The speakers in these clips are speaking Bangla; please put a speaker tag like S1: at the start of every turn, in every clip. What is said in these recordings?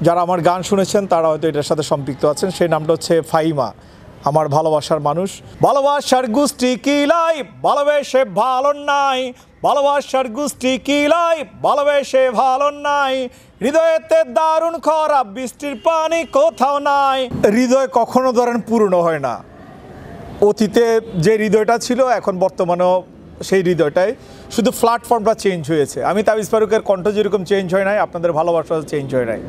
S1: যারা আমার গান শুনেছেন তারা হয়তো এটার সাথে সম্পৃক্ত আছেন। সেই নামটা হচ্ছে ফাহিমা, আমার ভালোবাসার মানুষ। ভালোবাসার গোষ্ঠী কিলাই ভালোবেসে ভালো নাই, ভালোবাসার গোষ্ঠী কিলাই ভালোবেসে ভালো নাই, হৃদয়েতে দারুণ খরা বৃষ্টির পানি কোথাও নাই। হৃদয় কখনো ধরেন পুরনো হয় না। অতীতে যে হৃদয়টা ছিল এখন বর্তমানেও সেই হৃদয়টাই, শুধু প্ল্যাটফর্মটা চেঞ্জ হয়েছে। আমি তাবিজ ফারুকের কণ্ঠ যেরকম চেঞ্জ হয় নাই, আপনাদের ভালোবাসা চেঞ্জ হয় নাই।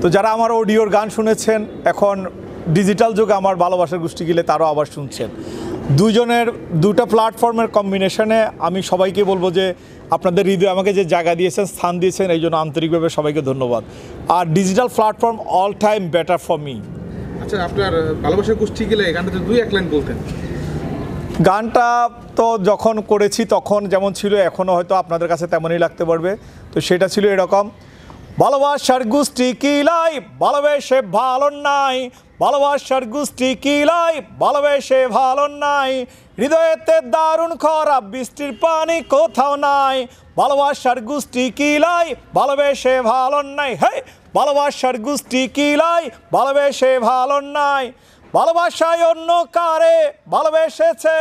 S1: তো যারা আমার অডিওর গান শুনেছেন এখন ডিজিটাল যুগে আমার ভালোবাসার গোষ্ঠী গেলে তারাও আবার শুনছেন। দুজনের দুটা প্ল্যাটফর্মের কম্বিনেশনে আমি সবাইকে বলবো যে আপনাদের হৃদয়ে আমাকে যে জায়গা দিয়েছেন, স্থান দিয়েছেন, এই জন্য আন্তরিকভাবে সবাইকে ধন্যবাদ। আর digital platform all time better for me.
S2: আচ্ছা, আপনার ভালোবাসার গোষ্ঠী গেলে গানটাতে দুই এক লাইন বলতেন।
S1: গানটা তো যখন করেছি তখন যেমন ছিল এখনও হয়তো আপনাদের কাছে তেমনই লাগতে পারবে। তো সেটা ছিল এরকম: ভালোবাসার গোষ্ঠী কিলাই ভালোবেসে ভালো নাই, ভালোবাসার গোষ্ঠী কিলাই ভালোবেসে ভালো নাই, হৃদয়েতে দারুণ খরা বৃষ্টির পানি কোথাও নাই, ভালোবাসার গোষ্ঠী কিলাই ভালোবেসে ভালো নাই, হে ভালোবাসার গোষ্ঠী কিলাই ভালোবেসে ভালো নাই, ভালোবাসায় অন্য কারে ভালোবেসেছে,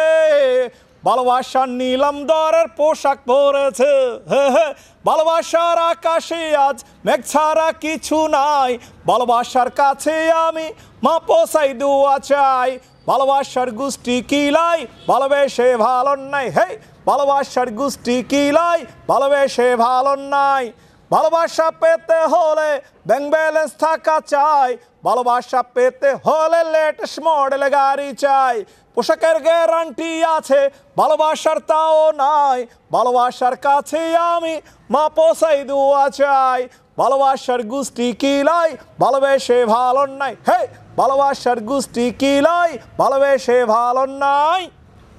S1: ভালোবাসার নিলাম দরের পোশাক পরেছে, হে হে ভালোবাসার আকাশে আজ মেঘ ছাড়া কিছু নাই, ভালোবাসার কাছে আমি মা পোসাই দোয়া চাই, ভালোবাসার গোষ্ঠী কিলাই ভালোবেসে ভালো নাই, হে ভালোবাসার গোষ্ঠী কিলাই ভালোবেসে ভালো নাই, ভালোবাসা পেতে হলে ব্যাংক ব্যালেন্স থাকা চাই, ভালোবাসা পেতে হলে লেটেস্ট মডেল গাড়ি চাই, পোশাকের গ্যারান্টি আছে ভালোবাসার তাও নাই, ভালোবাসার কাছে আমি মা পোসাই দোয়া চাই, ভালোবাসার গোষ্ঠী কিলাই ভালোবেসে ভালো নাই, হে ভালোবাসার গোষ্ঠী কিলাই ভালোবেসে ভালো নাই।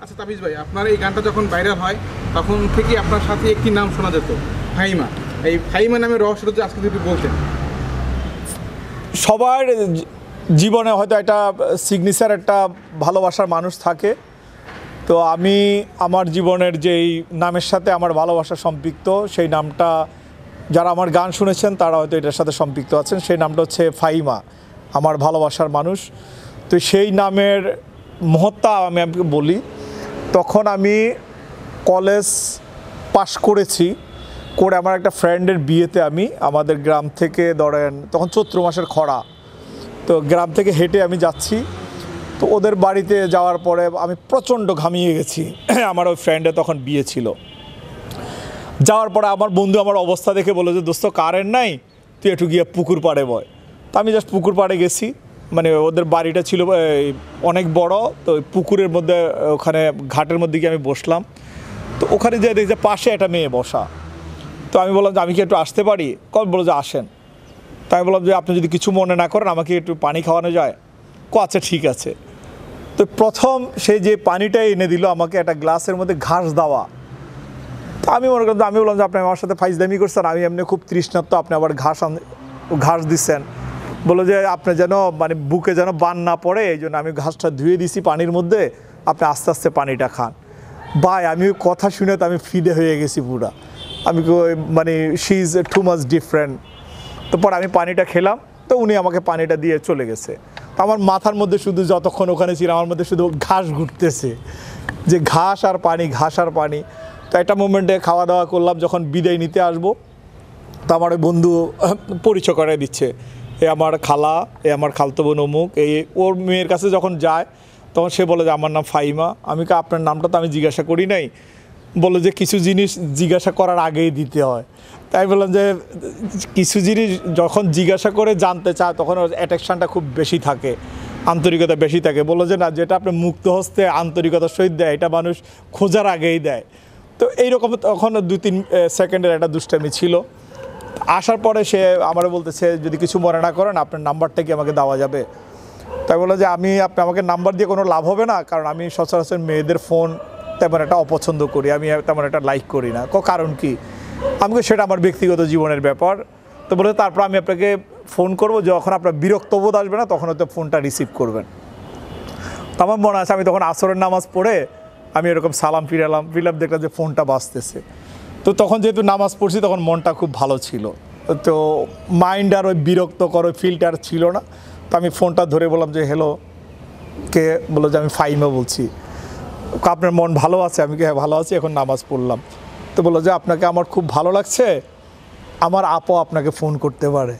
S2: আচ্ছা তাবিজ ভাই, আপনার এই গানটা যখন ভাইরাল হয় তখন থেকে আপনার সাথে একটি নাম শোনা যেত, ফাহিমা। এই ফাহিমা নামের রহস্যটা যদি আজকে যদি বলতেন।
S1: সবার জীবনে হয়তো একটা সিগনেচার একটা ভালোবাসার মানুষ থাকে। তো আমি আমার জীবনের যেই নামের সাথে আমার ভালোবাসা সম্পৃক্ত, সেই নামটা যারা আমার গান শুনেছেন তারা হয়তো এটার সাথে সম্পৃক্ত আছেন। সেই নামটা হচ্ছে ফাহিমা, আমার ভালোবাসার মানুষ। তো সেই নামের মহত্তা আমি আপনাকে বলি। তখন আমি কলেজ পাশ করেছি, করে আমার একটা ফ্রেন্ডের বিয়েতে আমি আমাদের গ্রাম থেকে ধরেন তখন চৈত্র মাসের খরা, তো গ্রাম থেকে হেঁটে আমি যাচ্ছি। তো ওদের বাড়িতে যাওয়ার পরে আমি প্রচণ্ড ঘামিয়ে গেছি। আমার ওই ফ্রেন্ডের তখন বিয়ে ছিল। যাওয়ার পরে আমার বন্ধু আমার অবস্থা দেখে বললো যে দোস্ত কারেন্ট নাই, তুই একটু গিয়ে পুকুর পাড়ে বয়। তো আমি জাস্ট পুকুর পাড়ে গেছি, মানে ওদের বাড়িটা ছিল অনেক বড়। তো পুকুরের মধ্যে ওখানে ঘাটের মধ্যে গিয়ে আমি বসলাম। তো ওখানে যে দেখছি পাশে একটা মেয়ে বসা। তো আমি বললাম যে আমি কি একটু আসতে পারি? বললো যে আসেন। তাই আমি বললাম যে আপনি যদি কিছু মনে না করেন আমাকে একটু পানি খাওয়ানো যায়? আচ্ছা ঠিক আছে। তো প্রথম সে যে পানিটা এনে দিল আমাকে একটা গ্লাসের মধ্যে ঘাস দেওয়া। তো আমি মনে করলাম, আমি বললাম যে আপনি আমার সাথে ফাইজলামি করছেন, আমি এমনি খুব তৃষ্ণার্ত, আপনি আবার ঘাস দিচ্ছেন। বললো যে আপনি যেন মানে বুকে যেন বান না পড়ে এই জন্য আমি ঘাসটা ধুয়ে দিছি পানির মধ্যে, আপনি আস্তে আস্তে পানিটা খান। ভাই আমি কথা শুনে তো আমি ফিদে হয়ে গেছি পুরা। আমি মানে she is too much different. তো পরে আমি পানিটা খেলাম, তো উনি আমাকে পানিটা দিয়ে চলে গেছে। তো আমার মাথার মধ্যে শুধু যতক্ষণ ওখানে ছিল আমার মধ্যে শুধু ঘাস ঘুরতেছে, যে ঘাস আর পানি, ঘাস আর পানি। তো একটা মোমেন্টে খাওয়া দাওয়া করলাম, যখন বিদায় নিতে আসবো তো আমার ওই বন্ধু পরিচয় করে দিচ্ছে, এ আমার খালা, এ আমার খালতো বোন অমুক। এই ওর মেয়ের কাছে যখন যায় তখন সে বলে যে আমার নাম ফাহিমা। আমি আপনার নামটা তো আমি জিজ্ঞাসা করি নাই। বললো যে কিছু জিনিস জিজ্ঞাসা করার আগেই দিতে হয়। তাই বললাম যে কিছু জিনিস যখন জিজ্ঞাসা করে জানতে চায় তখন অ্যাট্রাকশানটা খুব বেশি থাকে, আন্তরিকতা বেশি থাকে। বললো যে না, যেটা আপনি মুক্ত হস্তে আন্তরিকতার সহিত দেয় এটা মানুষ খোঁজার আগেই দেয়। তো এইরকম তখন 2-3 সেকেন্ডের একটা দুষ্টামি ছিল। আসার পরে সে আমার বলতেছে যদি কিছু মনে না করেন আপনার নাম্বারটা কি আমাকে দেওয়া যাবে? তাই বললো যে আপনি আমাকে নাম্বার দিয়ে কোনো লাভ হবে না, কারণ আমি সচরাচর মেয়েদের ফোন তেমন একটা অপছন্দ করি, আমি তেমন একটা লাইক করি না। কারণ কি? আমাকে সেটা আমার ব্যক্তিগত জীবনের ব্যাপার। তো বলে তারপর আমি আপনাকে ফোন করবো যখন আপনার বিরক্তবোধ আসবে না তখন হয়তো ফোনটা রিসিভ করবেন। তো আমার মনে আছে আমি তখন আসরের নামাজ পড়ে আমি এরকম সালাম ফিরালাম, দেখলাম যে ফোনটা বাজতেছে। তো তখন যেহেতু নামাজ পড়ছি তখন মনটা খুব ভালো ছিল। তো মাইন্ড আর ওই বিরক্তকর ওই ফিল্টার ছিল না। তো আমি ফোনটা ধরে বললাম যে হ্যালো, কে? বললো যে আমি ফাহিমা বলছি। আপনার মন ভালো আছে? আমি কি হ্যাঁ ভালো আছি, এখন নামাজ পড়লাম। তো বললো যে আপনাকে আমার খুব ভালো লাগছে, আমার আপা আপনাকে ফোন করতে পারে।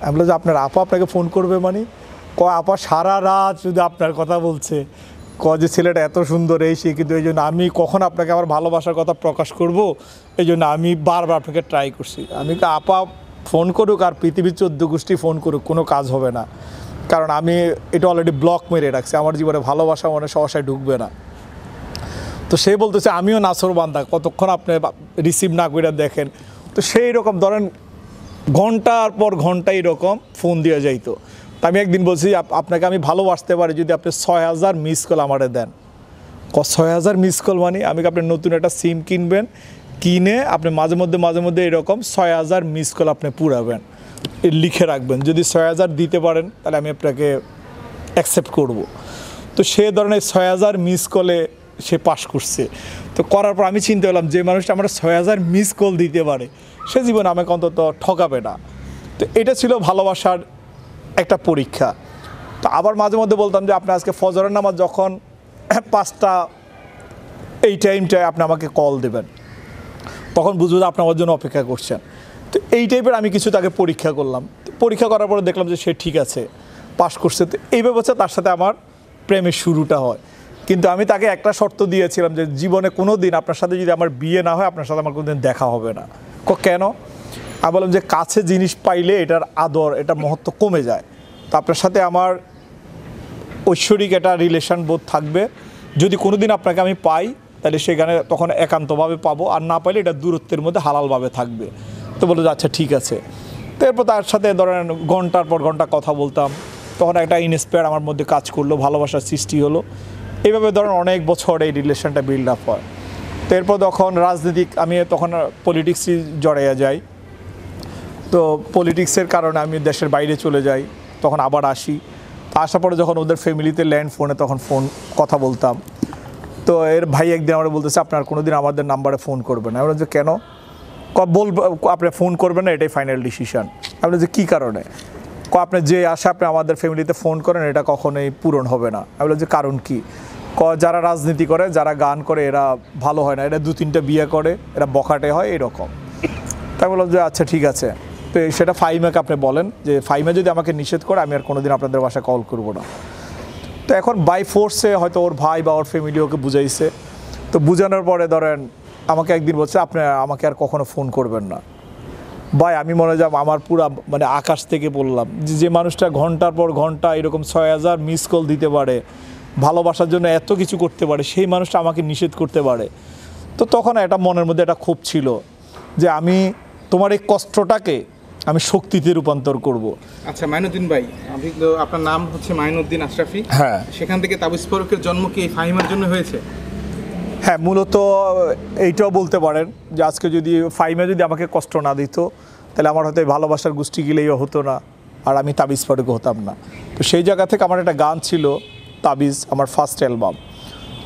S1: আমি বললাম যে আপনার আপা আপনাকে ফোন করবে মানে? আপা সারা রাত শুধু আপনার কথা বলছে, যে ছেলেটা এত সুন্দর এই সে, কিন্তু এই জন্য আমি কখন আপনাকে আমার ভালোবাসার কথা প্রকাশ করব, এই জন্য আমি বারবার আপনাকে ট্রাই করছি। আমি আপা ফোন করুক আর পৃথিবীর 14 গোষ্ঠী ফোন করুক, কোনো কাজ হবে না, কারণ আমি এটা অলরেডি ব্লক মেরে রাখছি, আমার জীবনে ভালোবাসা মনে সহসায় ঢুকবে না। তো সে বলতেছে আমিও নাসর বান্দা, কতক্ষণ আপনি রিসিভ না করে দেখেন। তো সেই রকম ধরেন ঘন্টার পর ঘন্টা এরকম ফোন দিয়ে যাইতো। তো আমি একদিন বলছি আপনাকে আমি ভালোবাসতে পারি যদি আপনি 6000 মিস কল আমারে দেন। 6000 মিস কল মানে? আমি আপনি নতুন একটা সিম কিনবেন, কিনে আপনি মাঝে মধ্যে এরকম 6000 মিস কল আপনি পুরাবেন, লিখে রাখবেন। যদি 6000 দিতে পারেন তাহলে আমি আপনাকে অ্যাকসেপ্ট করব। তো সে ধরনের 6000 মিস কলে সে পাস করছে। তো করার পর আমি চিন্তা করলাম যে মানুষটা আমরা 6000 মিস কল দিতে পারে, সে জীবনে আমাকে অন্তত ঠকাবে না। তো এটা ছিল ভালোবাসার একটা পরীক্ষা। তো আবার মাঝে মধ্যে বলতাম যে আপনি আজকে ফজরের নামাজ যখন 5টা এই টাইমটায় আপনি আমাকে কল দেবেন, তখন বুঝবো যে আপনি আমার জন্য অপেক্ষা করছেন। তো এই টাইপের আমি কিছু তাকে পরীক্ষা করলাম। পরীক্ষা করার পরে দেখলাম যে সে ঠিক আছে, পাস করছে। তো এইভাবে হচ্ছে তার সাথে আমার প্রেমের শুরুটা হয়। কিন্তু আমি তাকে একটা শর্ত দিয়েছিলাম যে জীবনে কোনো দিন আপনার সাথে যদি আমার বিয়ে না হয়, আপনার সাথে আমার কোনো দিন দেখা হবে না। কেন? আমি বললাম যে কাছে জিনিস পাইলে এটার আদর, এটার মহত্ব কমে যায়। তো আপনার সাথে আমার ঐশ্বরিক একটা রিলেশন বোধ থাকবে। যদি কোনো দিন আপনাকে আমি পাই তাহলে সেখানে তখন একান্তভাবে পাবো, আর না পাইলে এটা দূরত্বের মধ্যে হালালভাবে থাকবে। তো বললো যে আচ্ছা ঠিক আছে। তো এরপর তার সাথে ধরেন ঘন্টার পর ঘন্টা কথা বলতাম, তখন একটা ইন্সপায়ার আমার মধ্যে কাজ করলো, ভালোবাসার সৃষ্টি হলো। এইভাবে ধরেন অনেক বছর এই রিলেশনটা বিল্ড আপ হয়। তো এরপর তখন রাজনীতিক, আমি তখন পলিটিক্সে জড়াইয়া যাই। তো পলিটিক্সের কারণে আমি দেশের বাইরে চলে যাই, তখন আবার আসি। তো আসার পরে যখন ওদের ফ্যামিলিতে ল্যান্ড ফোনে তখন কথা বলতাম। তো এর ভাই একদিন আমরা বলতেছে আপনার কোনো দিন আমাদের নাম্বারে ফোন করবেন না। আমরা যে কেন? বলবো আপনি ফোন করবেন না, এটাই ফাইনাল ডিসিশন। আমরা যে কী কারণে? আপনি যে আশা আপনি আমাদের ফ্যামিলিতে ফোন করেন এটা কখনোই পূরণ হবে না। আমি বললাম যে কারণ কি? যারা রাজনীতি করে, যারা গান করে, এরা ভালো হয় না, এরা 2-3টা বিয়ে করে, এরা বখাটে হয়, এরকম। তাই বললাম যে আচ্ছা ঠিক আছে। তো সেটা ফাহিমাকে আপনি বলেন যে ফাহিমা যদি আমাকে নিষেধ করে আমি আর কোনোদিন আপনাদের বাসায় কল করবো না। তো এখন বাই ফোর্সে হয়তো ওর ভাই বা ওর ফ্যামিলি ওকে বুঝাইছে। তো বুঝানোর পরে ধরেন আমাকে একদিন বলছে আপনি আমাকে আর কখনো ফোন করবেন না। ভাই আমি মনে যাব আমার পুরা মানে আকাশ থেকে বললাম যে মানুষটা ঘন্টার পর ঘন্টা এরকম 6000 মিস কল দিতে পারে, ভালোবাসার জন্য এত কিছু করতে পারে, সেই মানুষটা আমাকে নিষেধ করতে পারে। তো তখন একটা মনের মধ্যে একটা ক্ষোভ ছিল যে আমি তোমার এই কষ্টটাকে আমি শক্তিতে রূপান্তর করব।
S2: আচ্ছা মাইনুদ্দিন ভাই, আপনি তো আপনার নাম হচ্ছে মাইনুদ্দিন আশরাফি,
S1: হ্যাঁ,
S2: সেখান থেকে তাবিজ ফারুকের জন্ম কি এই ফাহিমার জন্য হয়েছে?
S1: হ্যাঁ, মূলত এইটাও বলতে পারেন যে আজকে যদি ফাহিমা যদি আমাকে কষ্ট না দিত তাহলে আমার হয়তো ভালোবাসার গোষ্ঠী গিলেই হতো না, আর আমি তাবিজ ফারুক হতাম না। তো সেই জায়গা থেকে আমার একটা গান ছিল তাবিজ, আমার ফার্স্ট অ্যালবাম।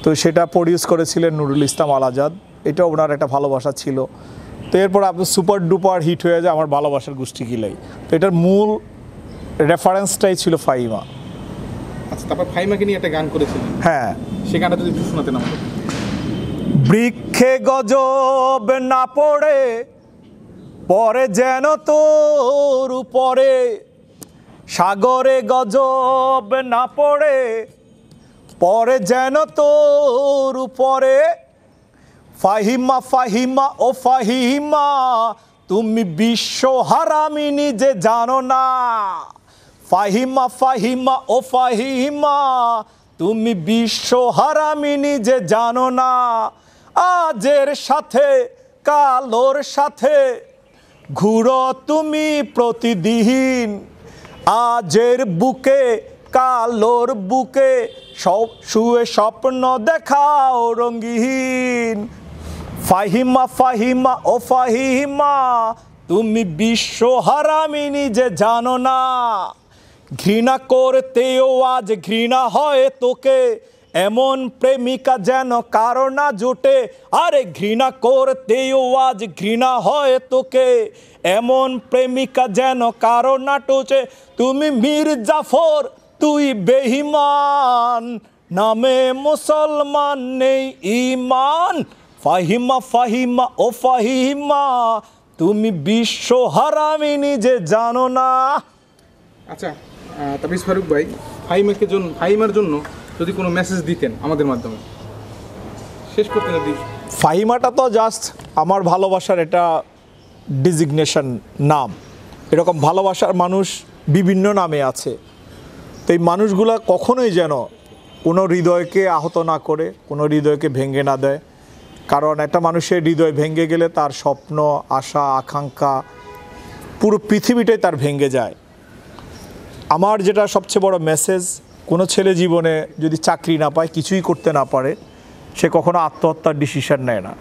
S1: তো সেটা প্রডিউস করেছিলেন নুরুল ইসলাম আল আজাদ। এটা ওনার একটা ভালোবাসা ছিল। তো এরপর আপনি সুপার ডুপার হিট হয়ে যায় আমার ভালোবাসার গোষ্ঠী গিলাই। তো এটার মূল রেফারেন্সটাই ছিল ফাহিমা।
S2: আচ্ছা, তারপর ফাহিমাকে নিয়ে একটা গান করেছিলেন,
S1: হ্যাঁ,
S2: সেই গানটা যদি একটু শোনাতেন আমাকে।
S1: বৃক্ষে গজব না পড়ে পরে যেন তোর উপরে, সাগরে গজব না পড়ে পরে যেন তোর উপরে, ফাহিমা ফাহিমা ও ফাহিমা তুমি বিশ্ব হারামি নিজে জানো না, ফাহিমা ফাহিমা ও ফাহিমা তুমি বিশ্ব হারামি নিজে জানো না, আজের সাথে কালোর সাথে ঘুরো তুমি প্রতিদিন, আজের বুকে কালোর বুকে সব শুয়ে স্বপ্ন দেখাও রঙিন, ফাহিমা ফাহিমা ও ফাহিমা তুমি বিশ্ব হারামি নিজে জানো না, ঘৃণা করতেও আজ ঘৃণা হয় তোকে, এমন প্রেমিকা যেন কারো না জোটে, আরে ঘৃণা করতেও আজ ঘৃণা হয় তোকে। এমন প্রেমিকা যেন কারো না টোচে, তুমি মীর জাফর তুই বেঈমান, নামে মুসলমান নেই ঈমান। ফাহিমা ফাহিমা ও ফাহিমা, তুমি বিশ্ব হারামি নিজে জানো না।
S2: আচ্ছা তাবিজ ফারুক ভাই, ফাহিমার জন্য যদি কোনো মেসেজ দিতেন আমাদের মাধ্যমে, শেষ করতে যদি।
S1: ফাহিমাটা তো জাস্ট আমার ভালোবাসার এটা ডিজিগনেশন নাম। এরকম ভালোবাসার মানুষ বিভিন্ন নামে আছে। তো এই মানুষগুলো কখনোই যেন কোনো হৃদয়কে আহত না করে, কোনো হৃদয়কে ভেঙে না দেয়। কারণ একটা মানুষের হৃদয় ভেঙে গেলে তার স্বপ্ন, আশা, আকাঙ্ক্ষা, পুরো পৃথিবীটাই তার ভেঙে যায়। আমার যেটা সবচেয়ে বড় মেসেজ, কোনো ছেলে জীবনে যদি চাকরি না পায়, কিছুই করতে না পারে, সে কখনো আত্মহত্যার ডিসিশন নেয় না।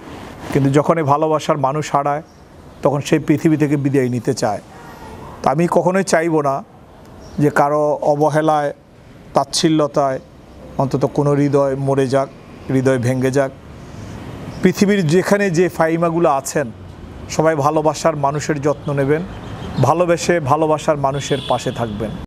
S1: কিন্তু যখন এই ভালোবাসার মানুষ হারায়, তখন সেই পৃথিবী থেকে বিদায় নিতে চায়। তো আমি কখনোই চাইবো না যে কারো অবহেলায়, তাচ্ছিল্যতায় অন্তত কোনো হৃদয় মরে যাক, হৃদয় ভেঙে যাক। পৃথিবীর যেখানে যে ফাহিমাগুলো আছেন, সবাই ভালোবাসার মানুষের যত্ন নেবেন, ভালোবেসে ভালোবাসার মানুষের পাশে থাকবেন।